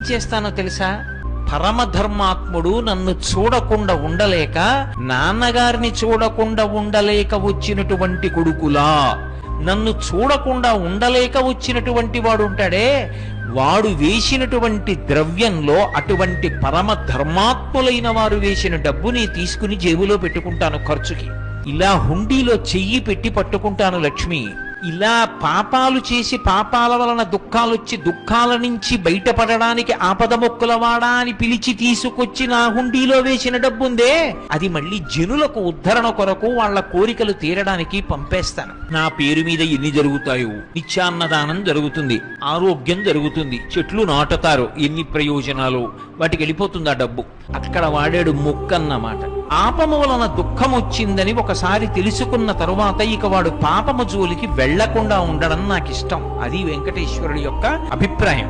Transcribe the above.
ఇచ్చేస్తానో తెలుసా? పరమధర్మాత్ముడు నన్ను చూడకుండా ఉండలేక, నాన్నగారిని చూడకుండా ఉండలేక వచ్చినటువంటి కొడుకులా నన్ను చూడకుండా ఉండలేక వచ్చినటువంటి వాడు ఉంటాడే, వాడు వేసినటువంటి ద్రవ్యంలో అటువంటి పరమ ధర్మాత్ములైన వారు వేసిన డబ్బుని తీసుకుని జేబులో పెట్టుకుంటాను ఖర్చుకి. ఇలా హుండీలో చెయ్యి పెట్టి పట్టుకుంటాను లక్ష్మి. ఇలా పాపాలు చేసి పాపాల వలన దుఃఖాలొచ్చి దుఃఖాల నుంచి బయటపడడానికి ఆపద మొక్కులవాడా అని పిలిచి తీసుకొచ్చి నా హుండీలో వేసిన డబ్బుందే, అది మళ్ళీ జనులకు ఉద్ధరణ కొరకు వాళ్ళ కోరికలు తీరడానికి పంపేస్తాను. నా పేరు మీద ఎన్ని జరుగుతాయో, నిత్యాన్నదానం జరుగుతుంది, ఆరోగ్యం జరుగుతుంది, చెట్లు నాటుతారు, ఎన్ని ప్రయోజనాలు, వాటికి వెళ్ళిపోతుంది ఆ డబ్బు. అక్కడ వాడాడు మొక్కన్నమాట. పాపము వలన దుఃఖం వచ్చిందని ఒకసారి తెలుసుకున్న తరువాత ఇక వాడు పాపము జోలికి వెళ్లకుండా ఉండడం నాకు ఇష్టం. అది వెంకటేశ్వరుడి యొక్క అభిప్రాయం.